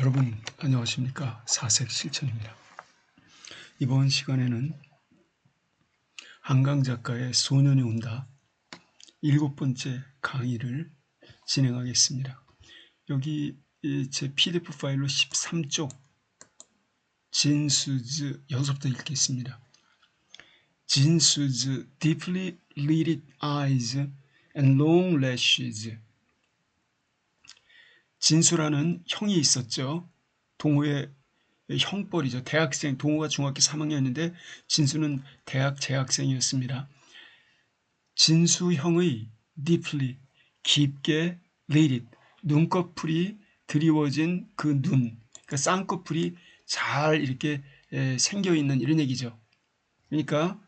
여러분 안녕하십니까? 사색실천입니다. 이번 시간에는 한강 작가의 소년이 온다 7번째 강의를 진행하겠습니다. 여기 제 PDF 파일로 13쪽 진수즈 여기서부터 읽겠습니다. 진수즈 deeply lidded eyes and long lashes. 진수라는 형이 있었죠. 동호의 형벌이죠. 대학생, 동호가 중학교 3학년인데 진수는 대학 재학생이었습니다. 진수 형의 deeply, 깊게 lidded, 눈꺼풀이 드리워진 그 눈, 그러니까 쌍꺼풀이 잘 이렇게 생겨있는 이런 얘기죠. 그러니까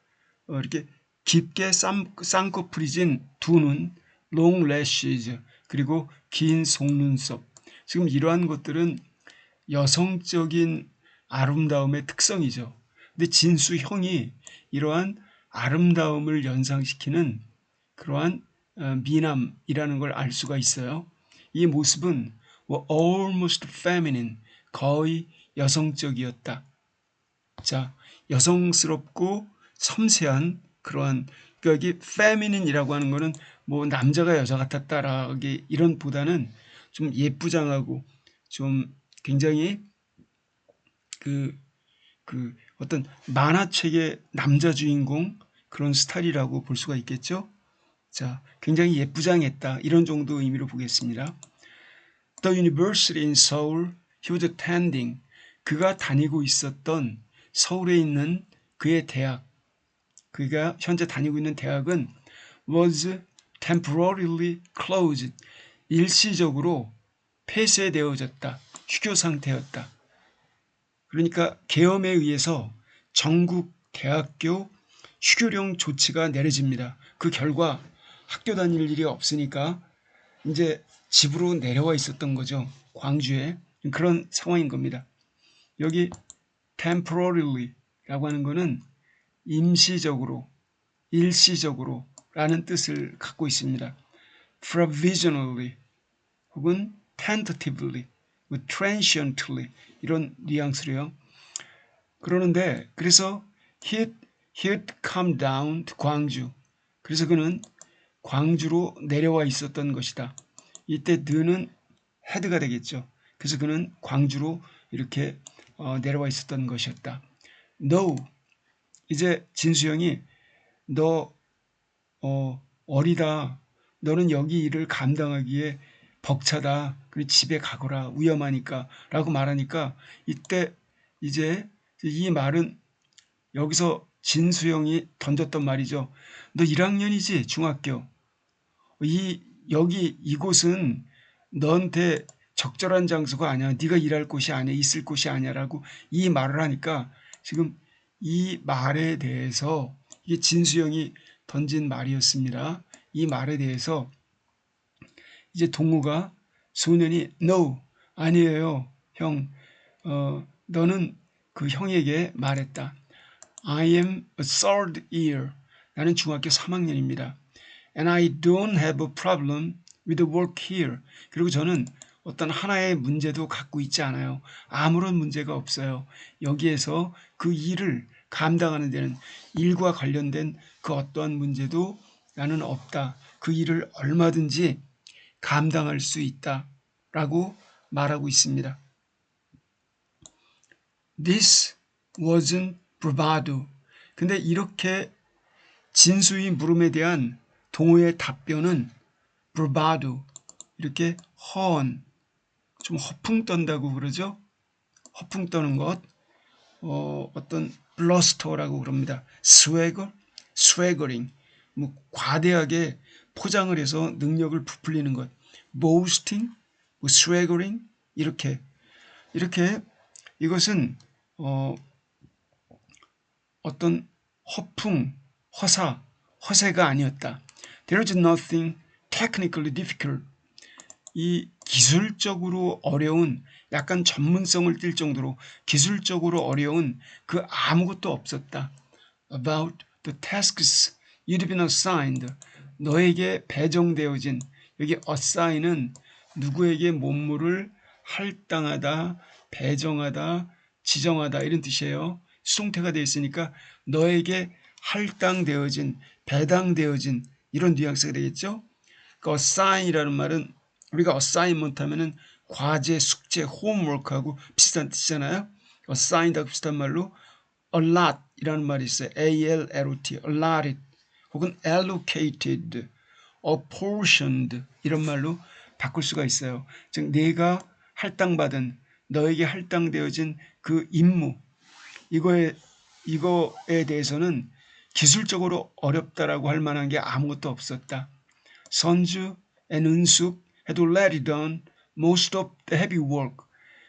이렇게 깊게 쌍꺼풀이진 두 눈, long lashes, 그리고 긴 속눈썹. 지금 이러한 것들은 여성적인 아름다움의 특성이죠. 근데 진수 형이 이러한 아름다움을 연상시키는 그러한 미남이라는 걸 알 수가 있어요. 이 모습은 almost feminine, 거의 여성적이었다. 자, 여성스럽고 섬세한 그러한, 그러니까 여기 feminine이라고 하는 거는 뭐 남자가 여자 같았다라기 이런 보다는 좀 예쁘장하고 좀 굉장히 그 어떤 만화책의 남자 주인공 그런 스타일이라고 볼 수가 있겠죠. 자, 굉장히 예쁘장했다 이런 정도 의미로 보겠습니다. The University in Seoul he was attending. 그가 다니고 있었던 서울에 있는 그의 대학, 그가 현재 다니고 있는 대학은 was temporarily closed. 일시적으로 폐쇄되어졌다. 휴교 상태였다. 그러니까 계엄에 의해서 전국 대학교 휴교령 조치가 내려집니다. 그 결과 학교 다닐 일이 없으니까 이제 집으로 내려와 있었던 거죠. 광주에. 그런 상황인 겁니다. 여기 temporarily 라고 하는 거는 임시적으로, 일시적으로 라는 뜻을 갖고 있습니다. provisionally 혹은 tentatively, transiently 이런 뉘앙스로요. 그러는데 그래서 he'd come down to 광주. 그래서 그는 광주로 내려와 있었던 것이다. 이때 the는 had가 되겠죠. 그래서 그는 광주로 이렇게 내려와 있었던 것이었다. No. 이제 진수형이 너 어리다. 너는 여기 일을 감당하기에 벅차다. 그래 집에 가거라. 위험하니까 라고 말하니까 이때 이제 이 말은 여기서 진수형이 던졌던 말이죠. 너 1학년이지 중학교. 여기 이곳은 너한테 적절한 장소가 아니야. 네가 일할 곳이 아니야. 있을 곳이 아니야라고 이 말을 하니까 지금 이 말에 대해서 이게 진수형이 던진 말이었습니다. 이 말에 대해서 이제 동우가 소년이 no 아니에요 형 너는 그 형에게 말했다. I am a third year. 나는 중학교 3학년입니다. And I don't have a problem with the work here. 그리고 저는 어떤 하나의 문제도 갖고 있지 않아요. 아무런 문제가 없어요. 여기에서 그 일을 감당하는 데는 일과 관련된 그 어떠한 문제도 나는 없다. 그 일을 얼마든지 감당할 수 있다라고 말하고 있습니다. This wasn't bravado. 근데 이렇게 진수의 물음에 대한 동호의 답변은 bravado, 이렇게 허언, 좀 허풍 떤다고 그러죠. 허풍 떠는 것, 어떤 bluster라고 그럽니다. swaggering, 뭐 과대하게 포장을 해서 능력을 부풀리는 것, boasting, swaggering 이렇게 이것은 어떤 허풍, 허세가 아니었다. There is nothing technically difficult. 이 기술적으로 어려운, 약간 전문성을 띌 정도로 기술적으로 어려운 그 아무것도 없었다. About the tasks you'd been assigned. 너에게 배정되어진, 여기 assign은 누구에게 몸무를 할당하다, 배정하다, 지정하다 이런 뜻이에요. 수동태가 되어 있으니까 너에게 할당되어진, 배당되어진 이런 뉘앙스가 되겠죠. 그 assign이라는 말은 우리가 assignment 하면은 과제, 숙제, homework하고 비슷한 뜻이잖아요. assigned하고 비슷한 말로 allot 이라는 말이 있어요. A-L-L-O-T, allotted 혹은 allocated, apportioned 이런 말로 바꿀 수가 있어요. 즉 내가 할당받은, 너에게 할당되어진 그 임무, 이거에 대해서는 기술적으로 어렵다라고 할 만한 게 아무것도 없었다. 선주 and 은숙 had already done most of the heavy work.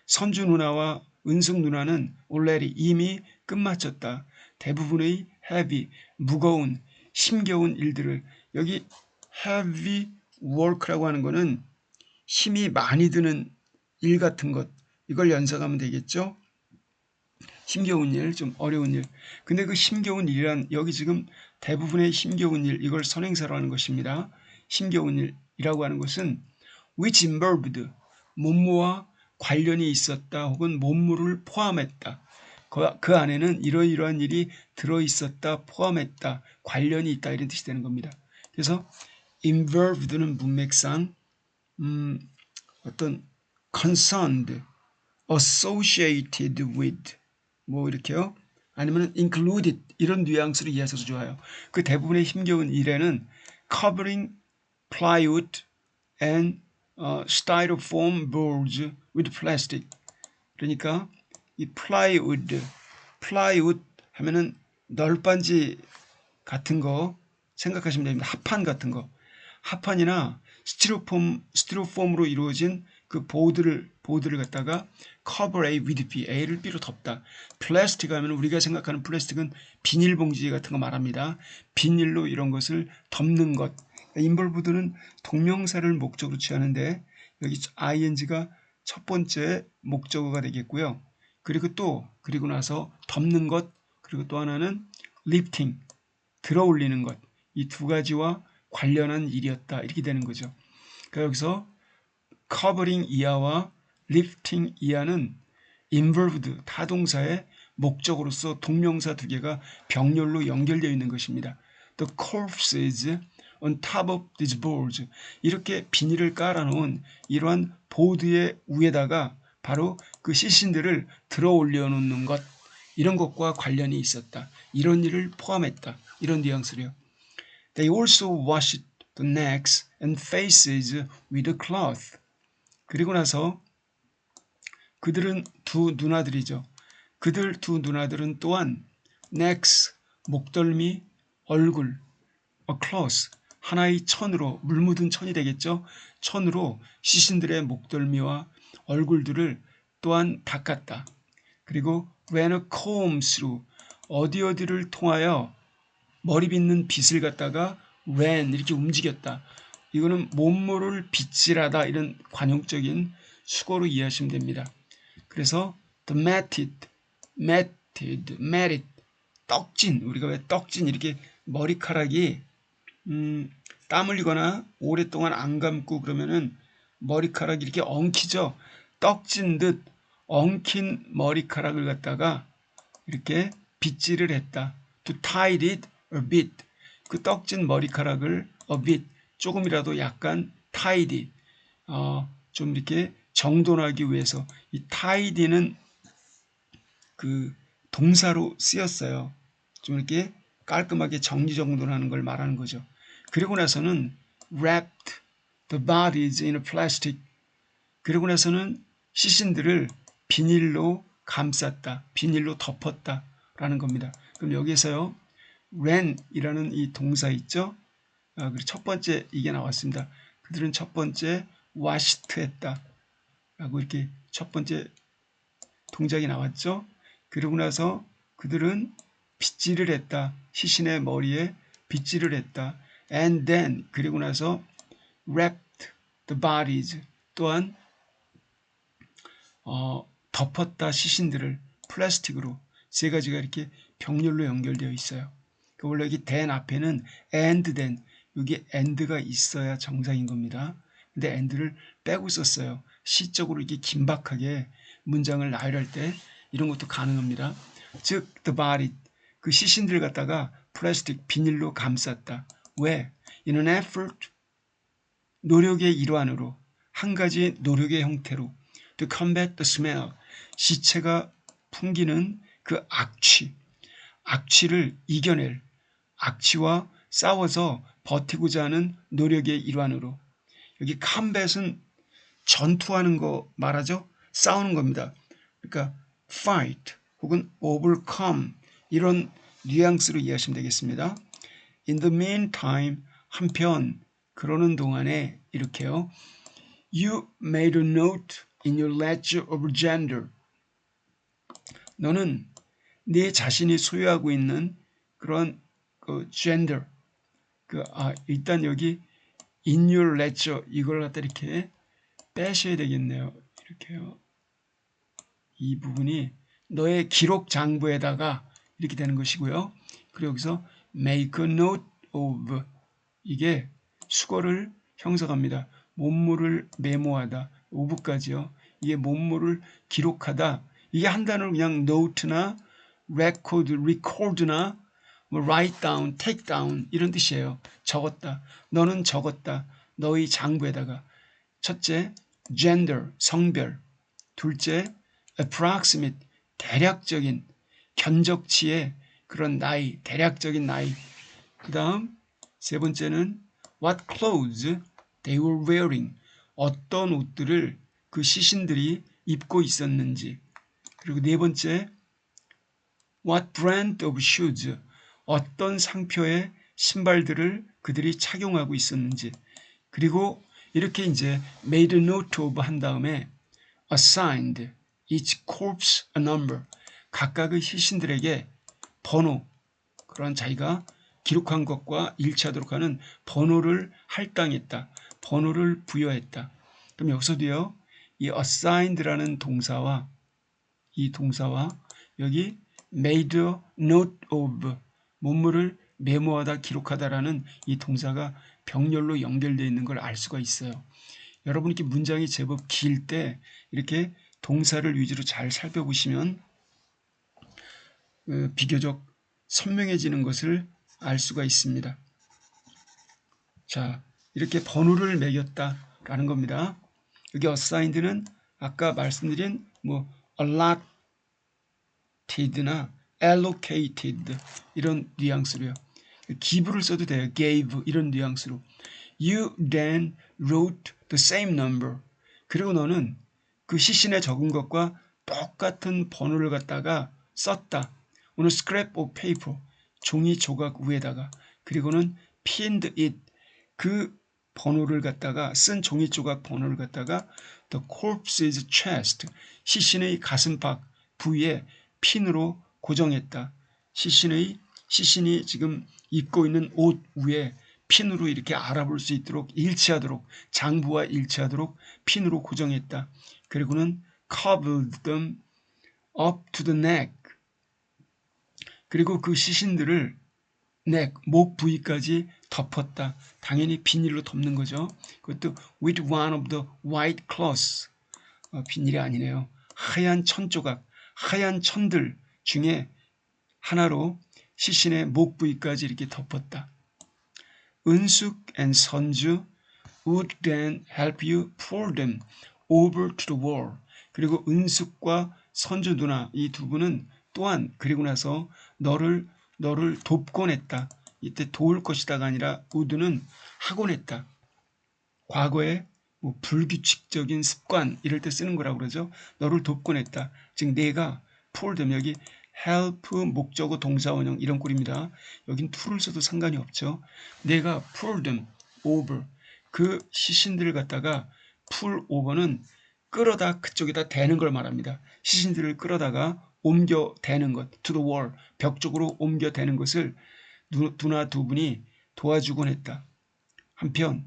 선주 누나와 은숙 누나는 already 이미 끝마쳤다. 대부분의 heavy, 무거운, 힘겨운 일들을. 여기 heavy work라고 하는 거는 힘이 많이 드는 일 같은 것, 이걸 연상하면 되겠죠. 힘겨운 일, 좀 어려운 일. 근데 그 힘겨운 일이란 여기 지금 대부분의 힘겨운 일, 이걸 선행사로 하는 것입니다. 힘겨운 일이라고 하는 것은 which involved, 몸무와 관련이 있었다 혹은 몸무를 포함했다. 그 안에는 이러이러한 일이 들어있었다, 포함했다, 관련이 있다 이런 뜻이 되는 겁니다. 그래서 involved는 문맥상 어떤 concerned, associated with 뭐 이렇게요. 아니면 included 이런 뉘앙스로 이해하셔도 좋아요. 그 대부분의 힘겨운 일에는 covering plywood and styrofoam boards with plastic. 그러니까 이 plywood 하면은 널빤지 같은 거 생각하시면 됩니다. 합판 같은 거. 합판이나 스티로폼으로 이루어진 그 보드를 갖다가 cover A with B, A를 B로 덮다. 플라스틱 하면 우리가 생각하는 플라스틱은 비닐봉지 같은 거 말합니다. 비닐로 이런 것을 덮는 것. 인볼브드는 동명사를 목적으로 취하는데 여기 ing가 첫 번째 목적어가 되겠고요. 그리고 나서 덮는 것, 그리고 또 하나는 lifting, 들어 올리는 것. 이 두 가지와 관련한 일이었다. 이렇게 되는 거죠. 그러니까 여기서 covering 이하와 lifting 이하는 involved 타동사의 목적으로서 동명사 두 개가 병렬로 연결되어 있는 것입니다. The corpses on top of these boards. 이렇게 비닐을 깔아놓은 이러한 보드의 위에다가 바로 그 시신들을 들어 올려놓는 것, 이런 것과 관련이 있었다. 이런 일을 포함했다. 이런 뉘앙스로요. They also washed the necks and faces with a cloth. 그리고 나서 그들은 두 누나들이죠. 그들 두 누나들은 또한 necks, 목덜미, 얼굴, a cloth, 하나의 천으로, 물 묻은 천이 되겠죠. 천으로 시신들의 목덜미와 얼굴들을 또한 닦았다. 그리고 ran a comb through, 어디를 통하여 머리 빗는 빗을 갖다가 ran, 이렇게 움직였다. 이거는 몸무를 빗질하다, 이런 관용적인 수거로 이해하시면 됩니다. 그래서 the matted, 떡진, 우리가 왜 떡진 이렇게 머리카락이 땀 흘리거나 오랫동안 안 감고 그러면은 머리카락이 이렇게 엉키죠. 떡진 듯 엉킨 머리카락을 갖다가 이렇게 빗질을 했다. To tie it a bit. 그 떡진 머리카락을 a bit, 조금이라도 약간 tied it, 좀 이렇게 정돈하기 위해서. 이 tied는 그 동사로 쓰였어요. 좀 이렇게 깔끔하게 정리정돈하는 걸 말하는 거죠. 그리고 나서는 wrapped the bodies in a plastic. 그리고 나서는 시신들을 비닐로 감쌌다, 비닐로 덮었다 라는 겁니다. 그럼 여기에서요, ran이라는 이 동사 있죠. 그리고 첫 번째 이게 나왔습니다. 그들은 첫 번째 washed 했다 라고 이렇게 첫 번째 동작이 나왔죠. 그러고 나서 그들은 빗질을 했다, 시신의 머리에 빗질을 했다. And then, 그리고 나서 wrapped the bodies, 또한 덮었다, 시신들을 플라스틱으로. 세 가지가 이렇게 병렬로 연결되어 있어요. 그러니까 원래 여기 then 앞에는 and then, 여기 and가 있어야 정상인 겁니다. 근데 and를 빼고 썼어요. 시적으로 이렇게 긴박하게 문장을 나열할 때 이런 것도 가능합니다. 즉 the body 그 시신들 갖다가 플라스틱 비닐로 감쌌다. 왜? In an effort 노력의 일환으로 한 가지 노력의 형태로 to combat the smell 시체가 풍기는 그 악취를 이겨낼 악취와 싸워서 버티고자 하는 노력의 일환으로 여기 combat은 전투하는 거 말하죠? 싸우는 겁니다. 그러니까 fight 혹은 overcome 이런 뉘앙스로 이해하시면 되겠습니다. In the meantime 한편 그러는 동안에 이렇게요. You made a note in your ledger of gender. 너는 네 자신이 소유하고 있는 그런 그 gender 일단 여기 in your ledger 이걸 갖다 이렇게 빼셔야 되겠네요. 이렇게요. 이 부분이 너의 기록 장부에다가 이렇게 되는 것이고요. 그리고 여기서 make a note of 이게 수거를 형성합니다. 몸물을 메모하다. of까지요. 이게 몸물을 기록하다. 이게 한 단어로 그냥 note나 record나 뭐 write down, take down 이런 뜻이에요. 적었다. 너는 적었다. 너의 장부에다가. 첫째, gender, 성별. 둘째, approximate, 대략적인, 견적치의 그런 나이, 대략적인 나이. 그 다음 세 번째는 what clothes they were wearing. 어떤 옷들을 그 시신들이 입고 있었는지. 그리고 네 번째 what brand of shoes. 어떤 상표의 신발들을 그들이 착용하고 있었는지. 그리고 이렇게 이제 made a note of 한 다음에 assigned each corpse a number. 각각의 시신들에게 번호, 그런 자기가 기록한 것과 일치하도록 하는 번호를 할당했다. 번호를 부여했다. 그럼 여기서도요. 이 assigned라는 동사와 이 동사와 여기 made a note of 문물을 메모하다 기록하다라는 이 동사가 병렬로 연결되어 있는 걸 알 수가 있어요. 여러분 이렇게 문장이 제법 길 때 이렇게 동사를 위주로 잘 살펴보시면 비교적 선명해지는 것을 알 수가 있습니다. 자, 이렇게 번호를 매겼다라는 겁니다. 여기 assigned는 아까 말씀드린 뭐 alloted나 allocated 이런 뉘앙스로요. give를 써도 돼요. gave 이런 뉘앙스로. You then wrote the same number. 그리고 너는 그 시신에 적은 것과 똑같은 번호를 갖다가 썼다. on a scrap of paper. 종이 조각 위에다가. 그리고는 pinned it. 그 번호를 갖다가 쓴 종이 조각 번호를 갖다가 the corpse's chest. 시신의 가슴팍 부위에 핀으로 고정했다. 시신이 지금 입고 있는 옷 위에 핀으로 이렇게 알아볼 수 있도록 일치하도록 장부와 일치하도록 핀으로 고정했다. 그리고는 covered them up to the neck. 그리고 그 시신들을 목 부위까지 덮었다. 당연히 비닐로 덮는 거죠. 그것도 with one of the white cloths. 비닐이 아니네요. 하얀 천조각, 하얀 천들 중에 하나로 시신의 목 부위까지 이렇게 덮었다. 은숙 and 선주 would then help you pull them over to the wall. 그리고 은숙과 선주 누나 이 두 분은 또한 그리고 나서 너를 돕곤 했다. 이때 도울 것이다가 아니라 would는 하곤 했다. 과거에 뭐 불규칙적인 습관 이럴 때 쓰는 거라고 그러죠. 너를 돕곤 했다. 즉 내가 pull them 여기 help 목적어 동사 원형 이런 꼴입니다. 여긴 to를 써도 상관이 없죠. 내가 pull them over 그 시신들을 갖다가 pull over는 끌어다 그쪽에다 대는 걸 말합니다. 시신들을 끌어다가 옮겨 대는 것 to the wall 벽 쪽으로 옮겨 대는 것을 누나 두 분이 도와주곤 했다. 한편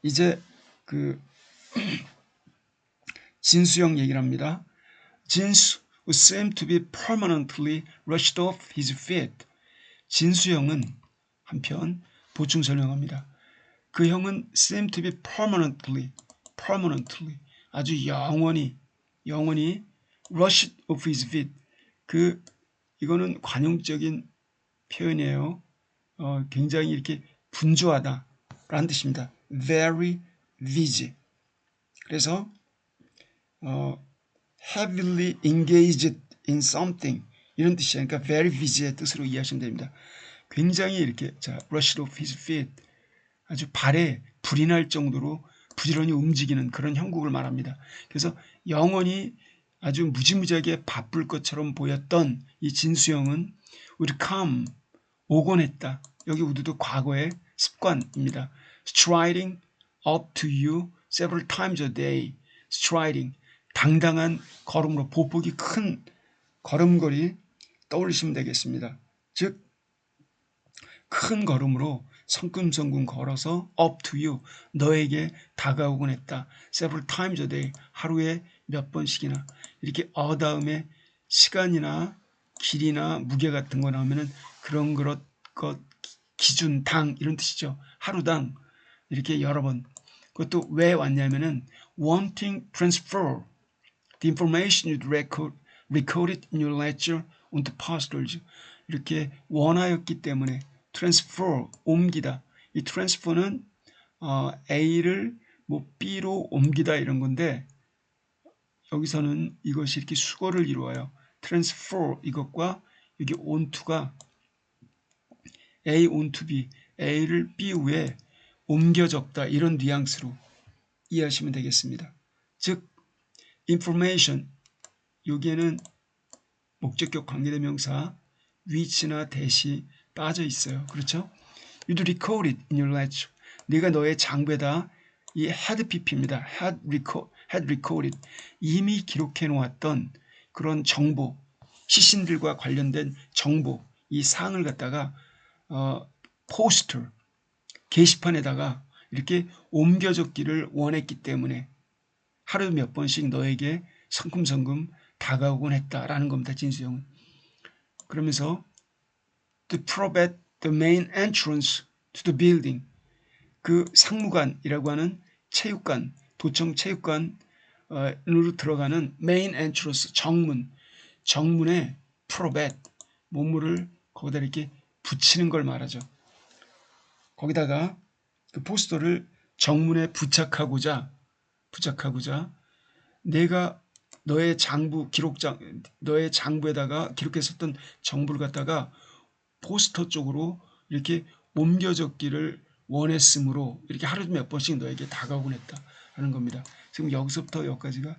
이제 그 진수영 얘기를 합니다. 진수 who seemed to be permanently rushed off his feet. 진수영은 한편 보충 설명합니다. 그 형은 seem to be permanently 아주 영원히 rushed off his feet. 이거는 관용적인 표현이에요. 굉장히 이렇게 분주하다 라는 뜻입니다. very busy. 그래서 heavily engaged in something 이런 뜻이에요. 그러니까 very busy의 뜻으로 이해하시면 됩니다. 굉장히 이렇게 rushed off his feet 아주 발에 불이 날 정도로 부지런히 움직이는 그런 형국을 말합니다. 그래서 영원히 아주 무지무지하게 바쁠 것처럼 보였던 이 진수형은 would come 오곤 했다. 여기 would도 과거의 습관입니다. striding up to you several times a day. striding 당당한 걸음으로 보폭이 큰 걸음걸이 떠올리시면 되겠습니다. 즉 큰 걸음으로 성큼성큼 걸어서 up to you 너에게 다가오곤 했다. several times a day 하루에 몇 번씩이나 이렇게 다음에 시간이나 길이나 무게 같은 거 나오면은 그런 것 기준 당 이런 뜻이죠. 하루당 이렇게 여러 번. 그것도 왜 왔냐면은 wanting transfer the information you'd recorded in your lecture onto posters 이렇게 원하였기 때문에 transfer 옮기다. 이 transfer는 A를 B로 옮기다 이런 건데 여기서는 이것이 이렇게 수거를 이루어요. transfer 이것과 여기 onto가 A onto B, A를 B 위에 옮겨 적다 이런 뉘앙스로 이해하시면 되겠습니다. 즉 information 여기에는 목적격 관계대명사 which나 that이 빠져 있어요. 그렇죠? You'd record it in your lecture. 네가 너의 장부에다 이 had pp입니다. had recorded 이미 기록해 놓았던 그런 정보 시신들과 관련된 정보 이 사항을 갖다가 포스터 게시판에다가 이렇게 옮겨 적기를 원했기 때문에 하루 몇 번씩 너에게 성큼성큼 다가오곤 했다라는 겁니다. 진수형은. 그러면서 to probe at the main entrance to the building 그 상무관이라고 하는 체육관 도청 체육관으로 들어가는 main entrance 정문에 probe at 몸물을 거기다 이렇게 붙이는 걸 말하죠. 거기다가 그 포스터를 정문에 부착하고자 내가 너의 장부에다가 기록했었던 정보를 갖다가 포스터 쪽으로 이렇게 옮겨 적기를 원했으므로 이렇게 하루 몇 번씩 너에게 다가오곤 했다 하는 겁니다. 지금 여기서부터 여기까지가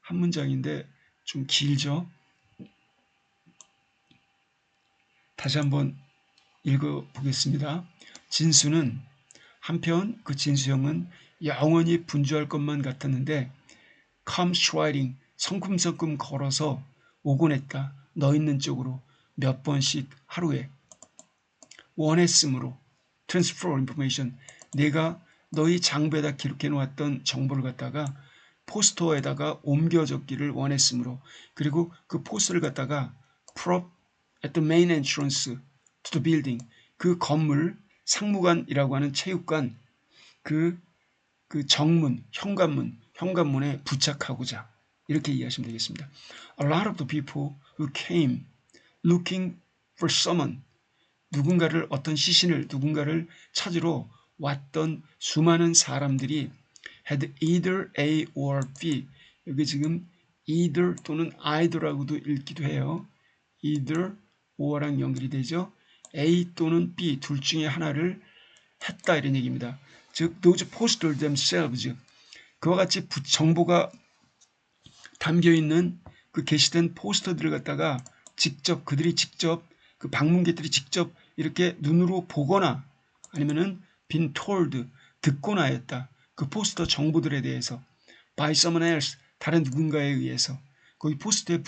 한 문장인데 좀 길죠. 다시 한번 읽어보겠습니다. 진수는 한편 그 진수형은 영원히 분주할 것만 같았는데 come striding 성큼성큼 걸어서 오곤 했다. 너 있는 쪽으로 몇 번씩 하루에 원했으므로 transfer information 내가 너희 장부에다 기록해 놓았던 정보를 갖다가 포스터에다가 옮겨 적기를 원했으므로 그리고 그 포스터를 갖다가 prop at the main entrance to the building 그 건물 상무관이라고 하는 체육관 그 정문 현관문에 부착하고자 이렇게 이해하시면 되겠습니다. A lot of the people who came looking for someone 누군가를 어떤 시신을 누군가를 찾으러 왔던 수많은 사람들이 had either A or B 여기 지금 either 또는 either라고도 읽기도 해요. either or랑 연결이 되죠. A 또는 B 둘 중에 하나를 했다 이런 얘기입니다. 즉 those posters themselves 그와 같이 정보가 담겨있는 그 게시된 포스터들을 갖다가 그들이 직접 그 방문객들이 직접 이렇게 눈으로 보거나 아니면은 been told 듣거나 했다. 그 포스터 정보들에 대해서 by someone else 다른 누군가에 의해서 거기 포스터에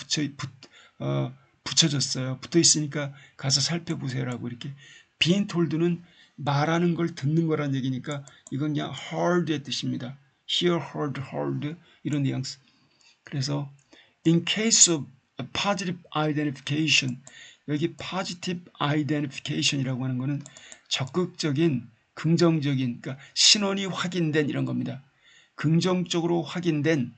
붙여졌어요. 붙어 있으니까 가서 살펴보세요라고 이렇게 being told는 말하는 걸 듣는 거란 얘기니까 이건 그냥 heard의 뜻입니다. hear, heard 이런 뉘앙스. 그래서 in case of a positive identification 여기 positive identification이라고 하는 거는 적극적인 긍정적인, 그러니까 신원이 확인된 이런 겁니다. 긍정적으로 확인된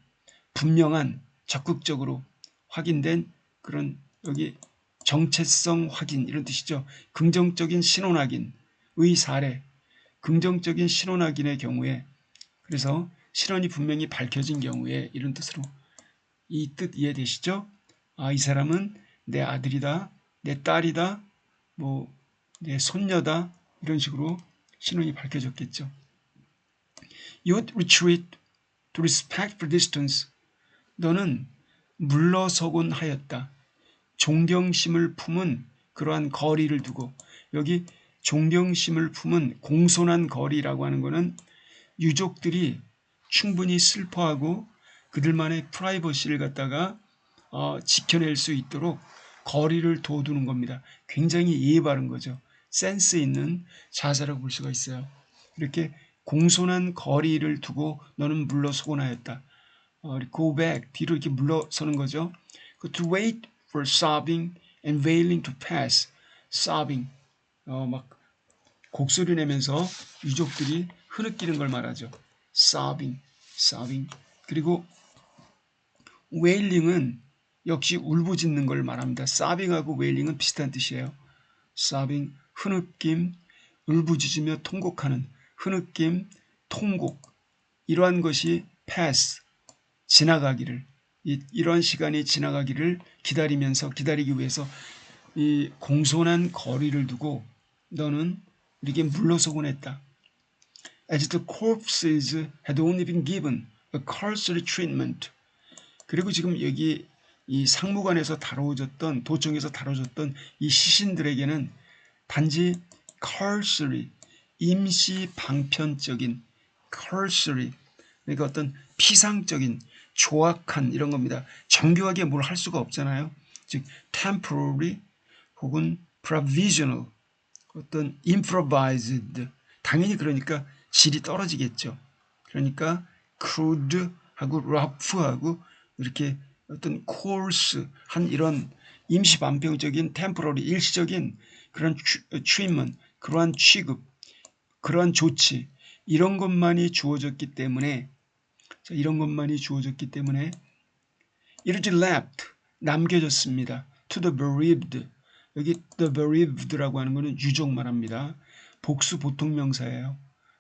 분명한 적극적으로 확인된 그런 여기 정체성 확인 이런 뜻이죠. 긍정적인 신원 확인의 사례, 긍정적인 신원 확인의 경우에 그래서 신원이 분명히 밝혀진 경우에 이런 뜻으로 이 뜻 이해되시죠? 아, 이 사람은 내 아들이다, 내 딸이다, 뭐 내 손녀다 이런 식으로 신원이 밝혀졌겠죠. You retreat to respectful distance. 너는 물러서곤 하였다. 존경심을 품은 그러한 거리를 두고 여기 존경심을 품은 공손한 거리라고 하는 것은 유족들이 충분히 슬퍼하고 그들만의 프라이버시를 갖다가 지켜낼 수 있도록 거리를 둬두는 겁니다. 굉장히 예의 바른 거죠. 센스 있는 자세라고 볼 수가 있어요. 이렇게 공손한 거리를 두고 너는 물러서곤 하였다. go back, 뒤로 이렇게 물러서는 거죠. To wait for sobbing and wailing to pass. sobbing, 막 곡소리 내면서 유족들이 흐느끼는 걸 말하죠. sobbing, sobbing. 그리고 wailing은 역시 울부짖는 걸 말합니다. sobbing하고 wailing은 비슷한 뜻이에요. sobbing, 흐느낌, 울부짖으며 통곡하는 흐느낌, 통곡. 이러한 것이 pass, 지나가기를 이러한 시간이 지나가기를 기다리기 위해서 이 공손한 거리를 두고 너는 우리에게 물러서곤 했다. As the corpses had only been given a cursory treatment. 그리고 지금 여기 이 상무관에서 다뤄졌던 도청에서 다뤄졌던 이 시신들에게는 단지 cursory, 임시 방편적인 cursory, 그러니까 어떤 피상적인 조악한 이런 겁니다. 정교하게 뭘 할 수가 없잖아요. 즉 temporary 혹은 provisional, 어떤 improvised, 당연히 그러니까 질이 떨어지겠죠. 그러니까 crude하고 rough하고 이렇게 어떤 coarse한 이런 임시 반평적인 temporary, 일시적인 그런 treatment, 그러한 취급, 그러한 조치 이런 것만이 주어졌기 때문에 이르지 left, 남겨졌습니다. to the bereaved, 여기 the bereaved라고 하는 것은 유족 말합니다. 복수 보통명사예요.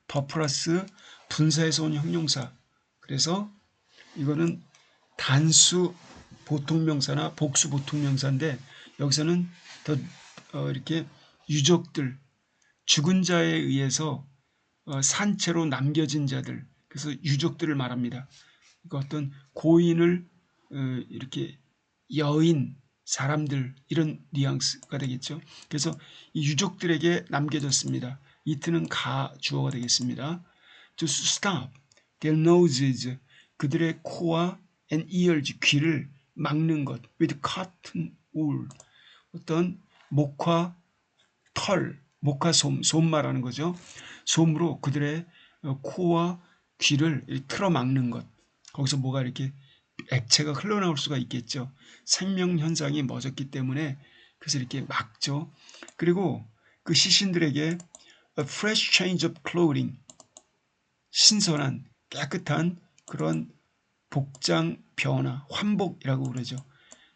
더 플러스 분사에서 온 형용사. 그래서 이거는 단수 보통명사나 복수 보통명사인데 여기서는 더 이렇게 유족들, 죽은 자에 의해서 산채로 남겨진 자들, 그래서 유족들을 말합니다. 그러니까 어떤 고인을 이렇게 여인, 사람들 이런 뉘앙스가 되겠죠. 그래서 이 유족들에게 남겨졌습니다. 이트는 주어가 되겠습니다. To stop their noses, 그들의 코와 and ears, 귀를 막는 것. with cotton wool, 어떤 목화 털, 목화솜, 솜 말하는 거죠. 솜으로 그들의 코와 귀를 틀어 막는 것. 거기서 뭐가 이렇게 액체가 흘러나올 수가 있겠죠. 생명 현상이 멎었기 때문에 그래서 이렇게 막죠. 그리고 그 시신들에게 a fresh change of clothing, 신선한 깨끗한 그런 복장 변화, 환복이라고 그러죠.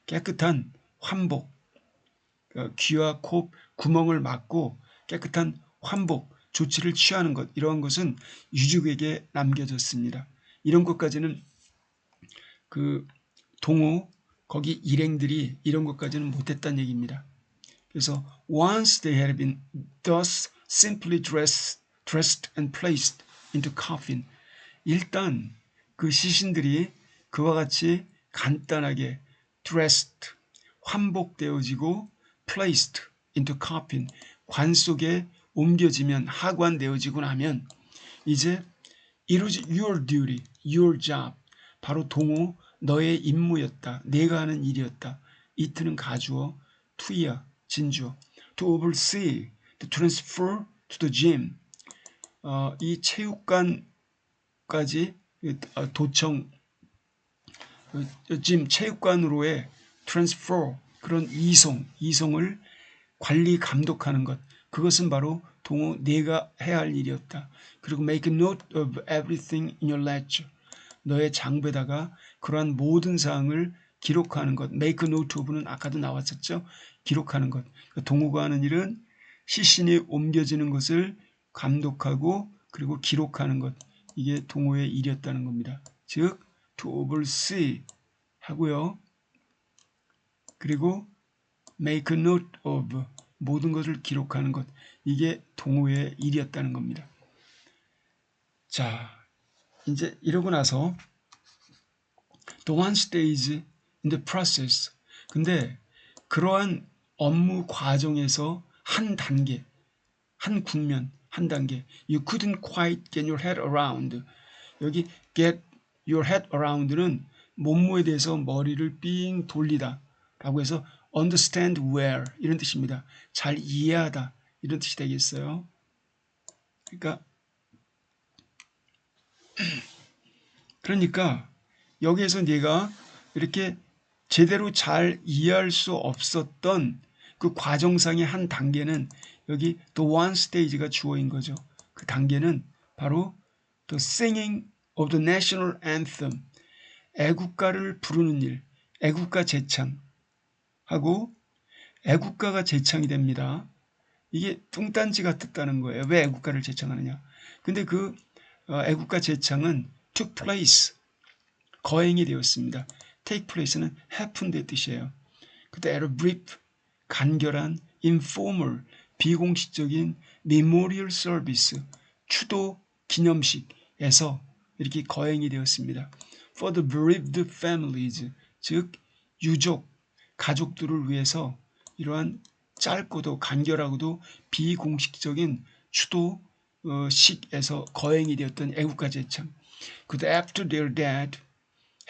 깨끗한 환복, 귀와 코 구멍을 막고 깨끗한 환복 조치를 취하는 것, 이러한 것은 유족에게 남겨졌습니다. 이런 것까지는 그 동호 거기 일행들이 이런 것까지는 못했다는 얘기입니다. 그래서 once they had been thus simply dressed and placed into coffin, 일단 그 시신들이 그와 같이 간단하게 dressed, 환복되어지고 placed into coffin, 관 속에 옮겨지면, 하관되어지고 나면 이제 it was your duty, your job, 바로 동호 너의 임무였다, 내가 하는 일이었다. it는 가주어, to야 진주어. to oversee the transfer to the gym, 이 체육관까지 도청 짐 체육관으로의 transfer, 그런 이송을 관리 감독하는 것, 그것은 바로 동호 네가 해야 할 일이었다. 그리고 make a note of everything in your ledger. 너의 장부에다가 그러한 모든 사항을 기록하는 것. make a note of는 아까도 나왔었죠. 기록하는 것. 동호가 하는 일은 시신이 옮겨지는 것을 감독하고 그리고 기록하는 것. 이게 동호의 일이었다는 겁니다. 즉 to oversee 하고요. 그리고 make a note of 모든 것을 기록하는 것. 이게 동호의 일이었다는 겁니다. 자, 이제 이러고 나서 the one stage in the process. 근데 그러한 업무 과정에서 한 단계, 한 국면, 한 단계. You couldn't quite get your head around. 여기 get your head around는 뭐뭐에 대해서 머리를 삥 돌리다 라고 해서 understand where 이런 뜻입니다. 잘 이해하다 이런 뜻이 되겠어요. 그러니까 여기에서 네가 이렇게 제대로 잘 이해할 수 없었던 그 과정상의 한 단계는 여기 the one stage가 주어인 거죠. 그 단계는 바로 the singing of the national anthem, 애국가를 부르는 일, 애국가 제창하고 애국가가 제창이 됩니다. 이게 뚱딴지 같았다는 거예요. 왜 애국가를 제창하느냐. 근데 그 애국가 제창은 took place, 거행이 되었습니다. take place는 happened의 뜻이에요. 그때 at a brief, 간결한, informal, 비공식적인 memorial service, 추도 기념식에서 이렇게 거행이 되었습니다. For the bereaved families, 즉 유족, 가족들을 위해서 이러한 짧고도 간결하고도 비공식적인 추도식에서 거행이 되었던 애국가 제창. 그때 after their dead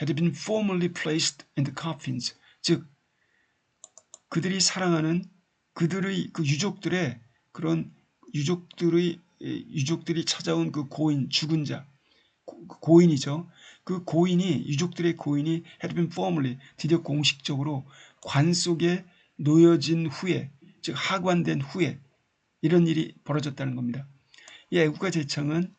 had been formally placed in the coffins, 즉 그들이 사랑하는 그들의 그 유족들의 그런 유족들이 찾아온 그 고인, 죽은 자, 고인이죠. 그 고인이, 유족들의 고인이 had been formally, 드디어 공식적으로 관 속에 놓여진 후에, 즉 하관된 후에 이런 일이 벌어졌다는 겁니다. 이 애국가 제창은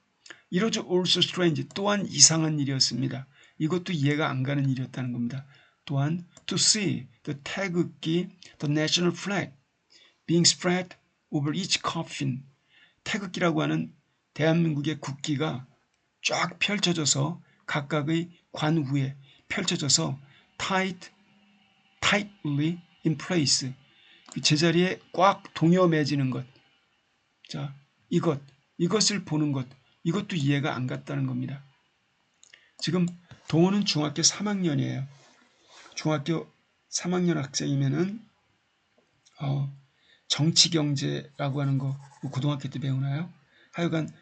It was also strange, 또한 이상한 일이었습니다. 이것도 이해가 안 가는 일이었다는 겁니다. 또한 to see the 태극기, the national flag being spread over each coffin. 태극기라고 하는 대한민국의 국기가 쫙 펼쳐져서 각각의 관 위에 펼쳐져서 tightly in place. 그 제자리에 꽉 동여매지는 것. 자, 이것을 보는 것. 이것도 이해가 안 갔다는 겁니다. 지금 동호는 중학교 3학년이에요. 중학교 3학년 학생이면은 정치경제라고 하는 거 고등학교 때 배우나요? 하여간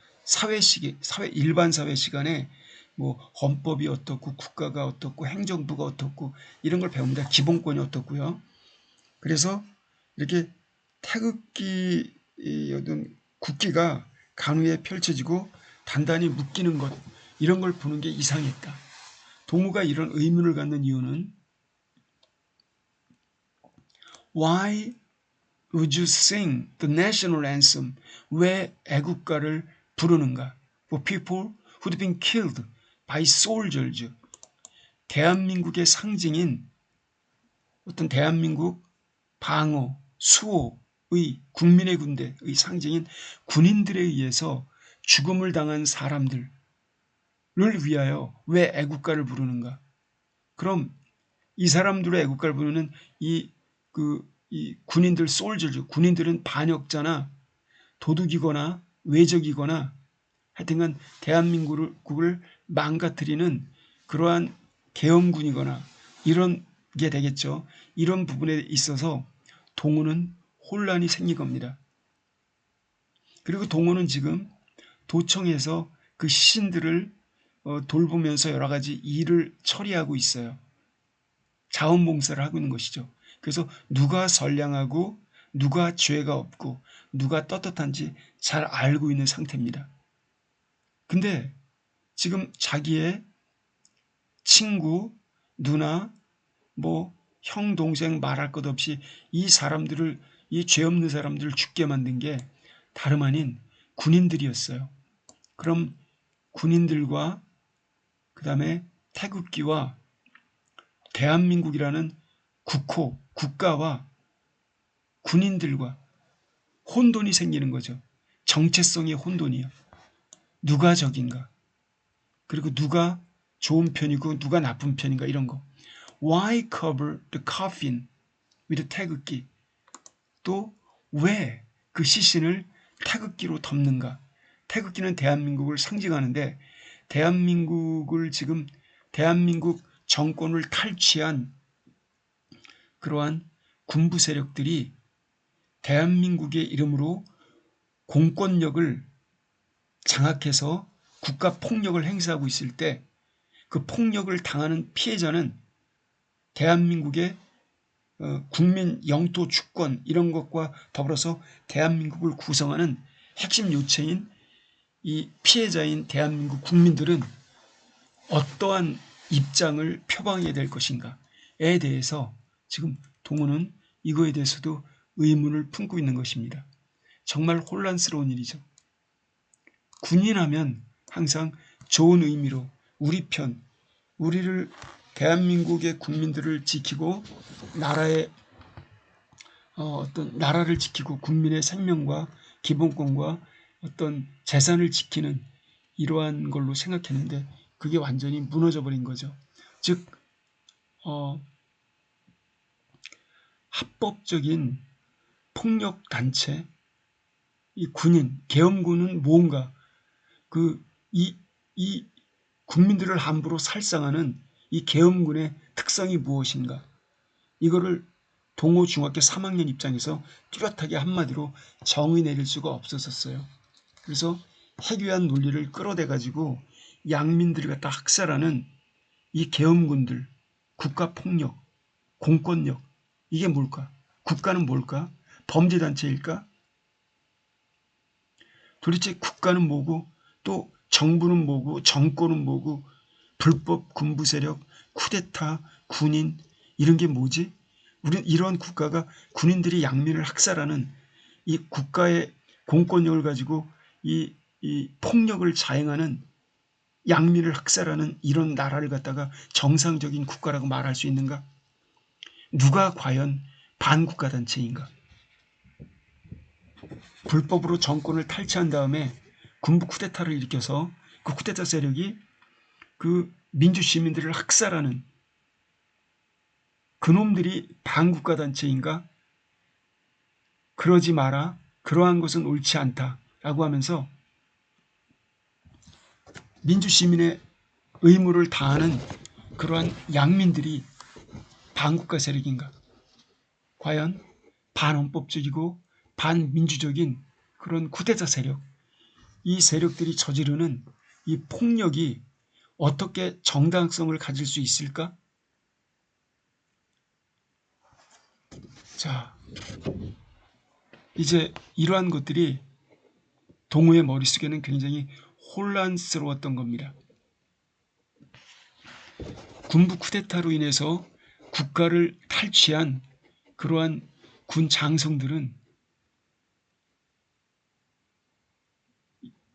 일반 사회 시간에 뭐 헌법이 어떻고 국가가 어떻고 행정부가 어떻고 이런 걸 배웁니다. 기본권이 어떻고요. 그래서 이렇게 태극기 어떤 국기가 간 위에 펼쳐지고 단단히 묶이는 것, 이런 걸 보는 게 이상했다. 동우가 이런 의문을 갖는 이유는 Why would you sing the national anthem? 왜 애국가를 부르는가? For people who'd been killed by soldiers. 대한민국의 상징인 어떤 대한민국 방어, 수호의 국민의 군대의 상징인 군인들에 의해서 죽음을 당한 사람들을 위하여 왜 애국가를 부르는가? 그럼 이 사람들의 애국가를 부르는 이 군인들, 솔저죠. 군인들은 반역자나 도둑이거나 외적이거나 하여튼간 대한민국을 망가뜨리는 그러한 계엄군이거나 이런 게 되겠죠. 이런 부분에 있어서 동호는 혼란이 생긴 겁니다. 그리고 동호는 지금 도청에서 그 시신들을 돌보면서 여러 가지 일을 처리하고 있어요. 자원봉사를 하고 있는 것이죠. 그래서 누가 선량하고 누가 죄가 없고 누가 떳떳한지 잘 알고 있는 상태입니다. 근데 지금 자기의 친구, 누나, 뭐 형, 동생 말할 것 없이 이 사람들을 이 죄 없는 사람들을 죽게 만든 게 다름 아닌 군인들이었어요. 그럼 군인들과 그 다음에 태극기와 대한민국이라는 국가와 군인들과 혼돈이 생기는 거죠. 정체성의 혼돈이요. 누가 적인가? 그리고 누가 좋은 편이고 누가 나쁜 편인가 이런 거. Why cover the coffin with 태극기? 또 왜 그 시신을 태극기로 덮는가? 태극기는 대한민국을 상징하는데 대한민국 정권을 탈취한 그러한 군부 세력들이 대한민국의 이름으로 공권력을 장악해서 국가 폭력을 행사하고 있을 때 그 폭력을 당하는 피해자는 대한민국의 국민 영토 주권 이런 것과 더불어서 대한민국을 구성하는 핵심 요체인 이 피해자인 대한민국 국민들은 어떠한 입장을 표방해야 될 것인가에 대해서 지금 동호는 이거에 대해서도 의문을 품고 있는 것입니다. 정말 혼란스러운 일이죠. 군인하면 항상 좋은 의미로 우리 편, 우리를 대한민국의 국민들을 지키고 어떤 나라를 지키고 국민의 생명과 기본권과 어떤 재산을 지키는 이러한 걸로 생각했는데 그게 완전히 무너져 버린 거죠. 즉 합법적인 폭력 단체, 이 군인, 계엄군은 뭔가 이 국민들을 함부로 살상하는 이 계엄군의 특성이 무엇인가? 이거를 동호 중학교 3학년 입장에서 뚜렷하게 한마디로 정의 내릴 수가 없었어요. 그래서 해괴한 논리를 끌어대 가지고 양민들을 갖다 학살하는 이 계엄군들, 국가폭력, 공권력, 이게 뭘까? 국가는 뭘까? 범죄단체일까? 도대체 국가는 뭐고 또 정부는 뭐고 정권은 뭐고 불법 군부 세력, 쿠데타, 군인 이런 게 뭐지? 우린 이러한 국가가 군인들이 양민을 학살하는 이 국가의 공권력을 가지고 이 폭력을 자행하는 양민을 학살하는 이런 나라를 갖다가 정상적인 국가라고 말할 수 있는가? 누가 과연 반국가 단체인가? 불법으로 정권을 탈취한 다음에 군부 쿠데타를 일으켜서 그 쿠데타 세력이 그 민주 시민들을 학살하는 그놈들이 반국가 단체인가? 그러지 마라. 그러한 것은 옳지 않다라고 하면서 민주 시민의 의무를 다하는 그러한 양민들이 반국가 세력인가? 과연 반헌법적이고 반민주적인 그런 쿠데타 세력, 이 세력들이 저지르는 이 폭력이 어떻게 정당성을 가질 수 있을까? 자, 이제 이러한 것들이 동우의 머릿속에는 굉장히 혼란스러웠던 겁니다. 군부 쿠데타로 인해서 국가를 탈취한 그러한 군 장성들은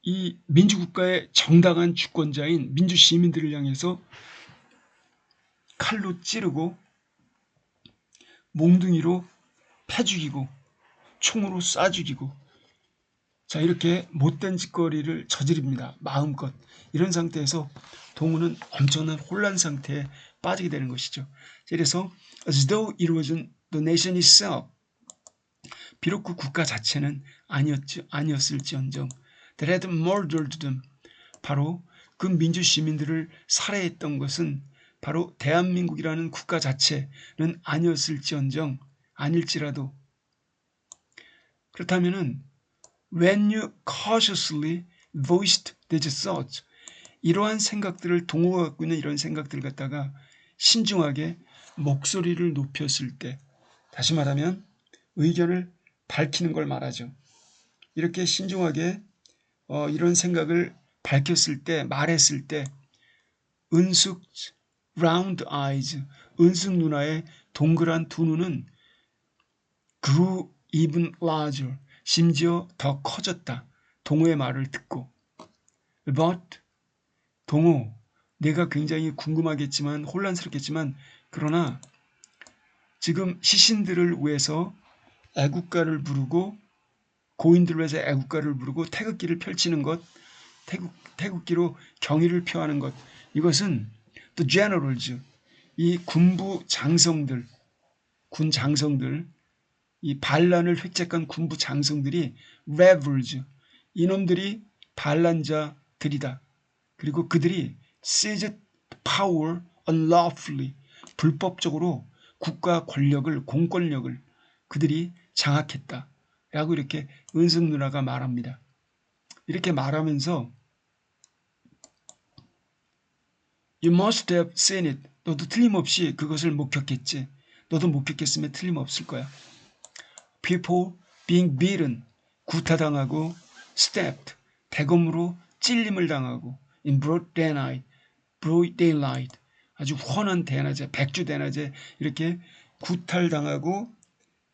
이 민주국가의 정당한 주권자인 민주 시민들을 향해서 칼로 찌르고 몽둥이로 패 죽이고 총으로 쏴 죽이고 자 이렇게 못된 짓거리를 저지릅니다. 마음껏. 이런 상태에서 동우는 엄청난 혼란 상태에 빠지게 되는 것이죠. 그래서 as though it wasn't the nation itself 비록 그 국가 자체는 아니었을지언정 that had murdered them 바로 그 민주 시민들을 살해했던 것은 바로 대한민국이라는 국가 자체는 아닐지라도 그렇다면은 when you cautiously voiced these thoughts 이러한 생각들을 동호가 갖고 있는 이런 생각들을 갖다가 신중하게 목소리를 높였을 때 다시 말하면 의견을 밝히는 걸 말하죠. 이렇게 신중하게 이런 생각을 밝혔을 때 말했을 때 은숙 round eyes 은숙 누나의 동그란 두 눈은 그 even larger. 심지어 더 커졌다. 동호의 말을 듣고. But 동호, 내가 굉장히 궁금하겠지만 혼란스럽겠지만 그러나 지금 시신들을 위해서 애국가를 부르고 고인들을 위해서 애국가를 부르고 태극기를 펼치는 것, 태극기로 경의를 표하는 것, 이것은 the generals, 이 군부 장성들, 군 장성들, 이 반란을 획책한 군부 장성들이 rebels, 이놈들이 반란자들이다. 그리고 그들이 seized power unlawfully, 불법적으로 국가 권력을, 공권력을 그들이 장악했다. 라고 이렇게 은숙 누나가 말합니다. 이렇게 말하면서 You must have seen it. 너도 틀림없이 그것을 목격했지. 너도 목격했으면 틀림없을 거야. People being beaten, 구타당하고 stabbed, 대검으로 찔림을 당하고 in broad daylight, 아주 훤한 대낮에, 백주 대낮에 이렇게 구탈당하고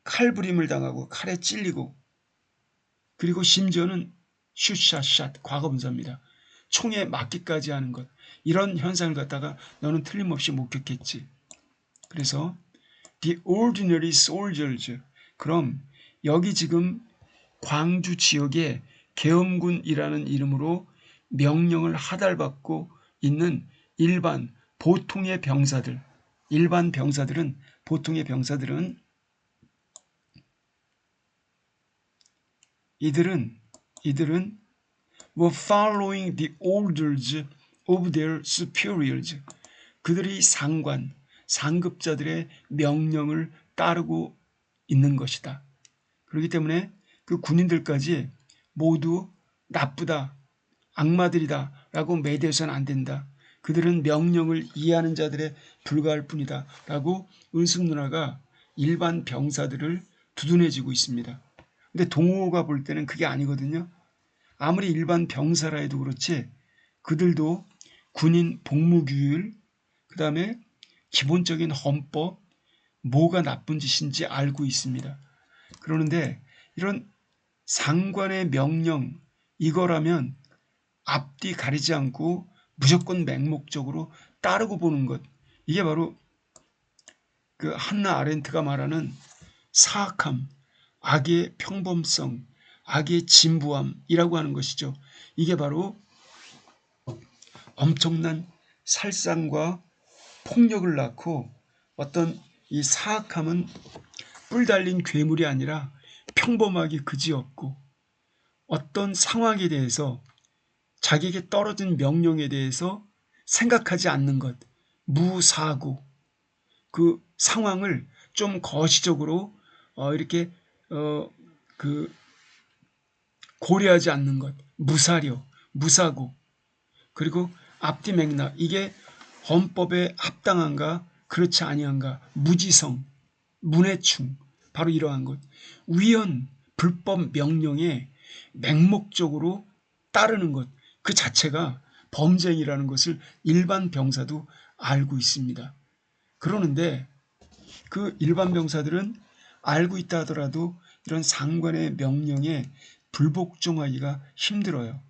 칼부림을 당하고 칼에 찔리고 그리고 심지어는 슛샷, 과거분사입니다. 총에 맞기까지 하는 것. 이런 현상을 갖다가 너는 틀림없이 목격했지. 그래서 the ordinary soldiers, 그럼 여기 지금 광주 지역에 계엄군이라는 이름으로 명령을 하달받고 있는 일반 보통의 병사들, 보통의 병사들은 이들은 were following the orders of their superiors. 그들이 상급자들의 명령을 따르고 있는 것이다. 그렇기 때문에 그 군인들까지 모두 나쁘다, 악마들이다 라고 매대해서는 안 된다. 그들은 명령을 이해하는 자들에 불과할 뿐이다 라고 은숙 누나가 일반 병사들을 두둔해지고 있습니다. 근데 동호가 볼 때는 그게 아니거든요. 아무리 일반 병사라 해도 그렇지 그들도 군인 복무규율, 그 다음에 기본적인 헌법, 뭐가 나쁜 짓인지 알고 있습니다. 그러는데 이런 상관의 명령, 이거라면 앞뒤 가리지 않고 무조건 맹목적으로 따르고 보는 것, 이게 바로 그 한나 아렌트가 말하는 사악함, 악의 평범성, 악의 진부함이라고 하는 것이죠. 이게 바로 엄청난 살상과 폭력을 낳고 어떤 이 사악함은 뿔 달린 괴물이 아니라 평범하게 그지없고 어떤 상황에 대해서 자기에게 떨어진 명령에 대해서 생각하지 않는 것, 무사고, 그 상황을 좀 거시적으로 이렇게 그 고려하지 않는 것, 무사려, 무사고, 그리고 앞뒤 맥락, 이게 헌법에 합당한가 그렇지 아니한가, 무지성, 문해충, 바로 이러한 것, 위헌, 불법 명령에 맹목적으로 따르는 것, 그 자체가 범죄이라는 것을 일반 병사도 알고 있습니다. 그러는데 그 일반 병사들은 알고 있다 하더라도 이런 상관의 명령에 불복종하기가 힘들어요.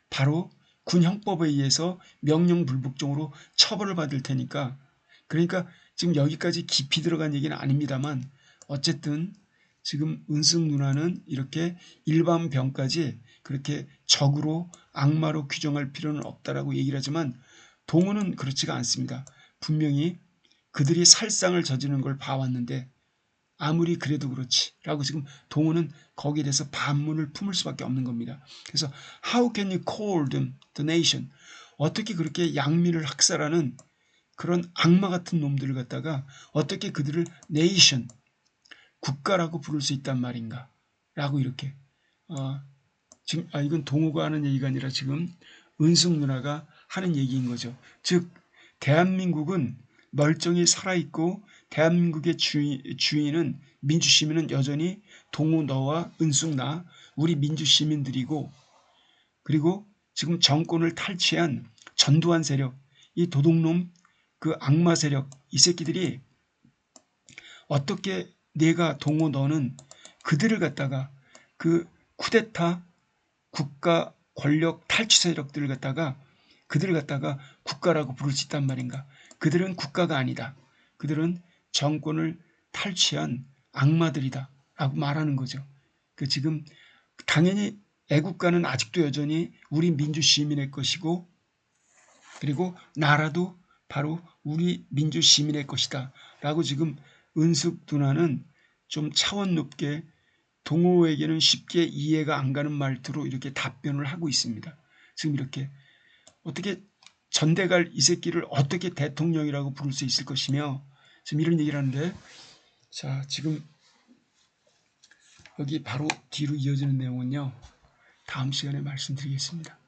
바로 군형법에 의해서 명령 불복종으로 처벌을 받을 테니까, 그러니까 지금 여기까지 깊이 들어간 얘기는 아닙니다만 어쨌든 지금 은숙 누나는 이렇게 일반 병까지 그렇게 적으로 악마로 규정할 필요는 없다라고 얘기를 하지만 동호는 그렇지가 않습니다. 분명히 그들이 살상을 저지르는 걸 봐왔는데 아무리 그래도 그렇지 라고 지금 동호는 거기에 대해서 반문을 품을 수밖에 없는 겁니다. 그래서 How can you call them the nation? 어떻게 그렇게 양민을 학살하는 그런 악마 같은 놈들을 갖다가 어떻게 그들을 nation, 국가라고 부를 수 있단 말인가 라고 이렇게 지금 이건 동호가 하는 얘기가 아니라 지금 은숙 누나가 하는 얘기인 거죠. 즉 대한민국은 멀쩡히 살아있고 대한민국의 주인은 민주시민은 여전히 동호 너와 은숙 나 우리 민주시민들이고, 그리고 지금 정권을 탈취한 전두환 세력, 이 도둑놈 그 악마 세력, 이 새끼들이 어떻게 내가 동호 너는 그들을 갖다가 그 쿠데타 국가 권력 탈취 세력들을 갖다가 그들을 갖다가 국가라고 부를 수 있단 말인가. 그들은 국가가 아니다. 그들은 정권을 탈취한 악마들이다 라고 말하는 거죠. 그 지금 당연히 애국가는 아직도 여전히 우리 민주 시민의 것이고 그리고 나라도 바로 우리 민주 시민의 것이다 라고 지금 은숙 누나는 좀 차원 높게 동호에게는 쉽게 이해가 안 가는 말투로 이렇게 답변을 하고 있습니다. 지금 이렇게 어떻게 전대갈 이 새끼를 어떻게 대통령이라고 부를 수 있을 것이며 지금 이런 얘기를 하는데 자 지금 여기 바로 뒤로 이어지는 내용은요. 다음 시간에 말씀드리겠습니다.